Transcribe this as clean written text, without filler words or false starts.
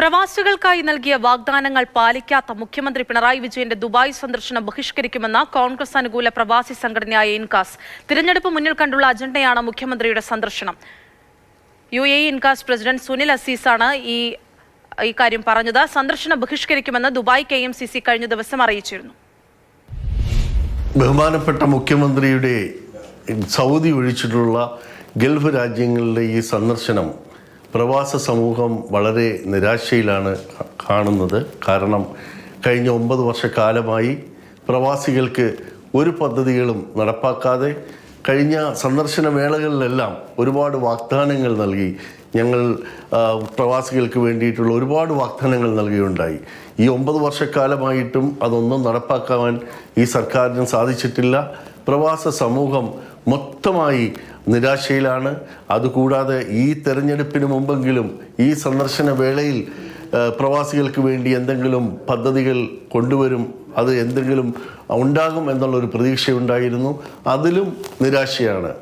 പ്രവാസികൾക്കായി നൽകിയ വാഗ്ദാനങ്ങൾ പാലിക്കാത്ത മുഖ്യമന്ത്രി പിണറായി വിജയന്റെ ദുബായ് സന്ദർശനം ബഹിഷ്കരിക്കുമെന്ന കോൺഗ്രസ് അനുകൂല പ്രവാസി സംഘടനയായ ഇൻകാസ്. തിരഞ്ഞെടുപ്പ് മുന്നിൽ കണ്ടുള്ള അജണ്ടയാണ് മുഖ്യമന്ത്രിയുടെ സന്ദർശനം. UAE ഇൻകാസ് പ്രസിഡന്റ് സുനിൽ അസീസാണ് ഈ കാര്യം പറഞ്ഞത്. സന്ദർശനം ബഹിഷ്കരിക്കുമെന്ന് ദുബായ് KMCC കഴിഞ്ഞ ദിവസം അറിയിച്ചിരുന്നു. ബഹുമാനപ്പെട്ട മുഖ്യമന്ത്രിയുടെ സൗദി ഒഴിച്ചിട്ടുള്ള ഗൾഫ് രാജ്യങ്ങളിലെ ഈ സന്ദർശനം പ്രവാസ സമൂഹം വളരെ നിരാശയിലാണ് കാണുന്നത്. കാരണം കഴിഞ്ഞ 9 വർഷക്കാലമായി പ്രവാസികൾക്ക് ഒരു പദ്ധതികളും നടപ്പാക്കാതെ കഴിഞ്ഞ സന്ദർശന വേളകളിലെല്ലാം ഒരുപാട് വാഗ്ദാനങ്ങൾ നൽകി. ഞങ്ങൾ പ്രവാസികൾക്ക് വേണ്ടിയിട്ടുള്ള ഒരുപാട് വാഗ്ദാനങ്ങൾ നൽകുകയുണ്ടായി. ഈ 9 വർഷക്കാലമായിട്ടും അതൊന്നും നടപ്പാക്കാൻ ഈ സർക്കാരിന് സാധിച്ചിട്ടില്ല. പ്രവാസ സമൂഹം മൊത്തമായി നിരാശയിലാണ്. അതുകൂടാതെ ഈ തെരഞ്ഞെടുപ്പിന് മുമ്പെങ്കിലും ഈ സന്ദർശന വേളയിൽ പ്രവാസികൾക്ക് വേണ്ടി എന്തെങ്കിലും പദ്ധതികൾ കൊണ്ടുവരും, അത് എന്തെങ്കിലും ഉണ്ടാകും എന്നുള്ളൊരു പ്രതീക്ഷയുണ്ടായിരുന്നു. അതിലും നിരാശയാണ്.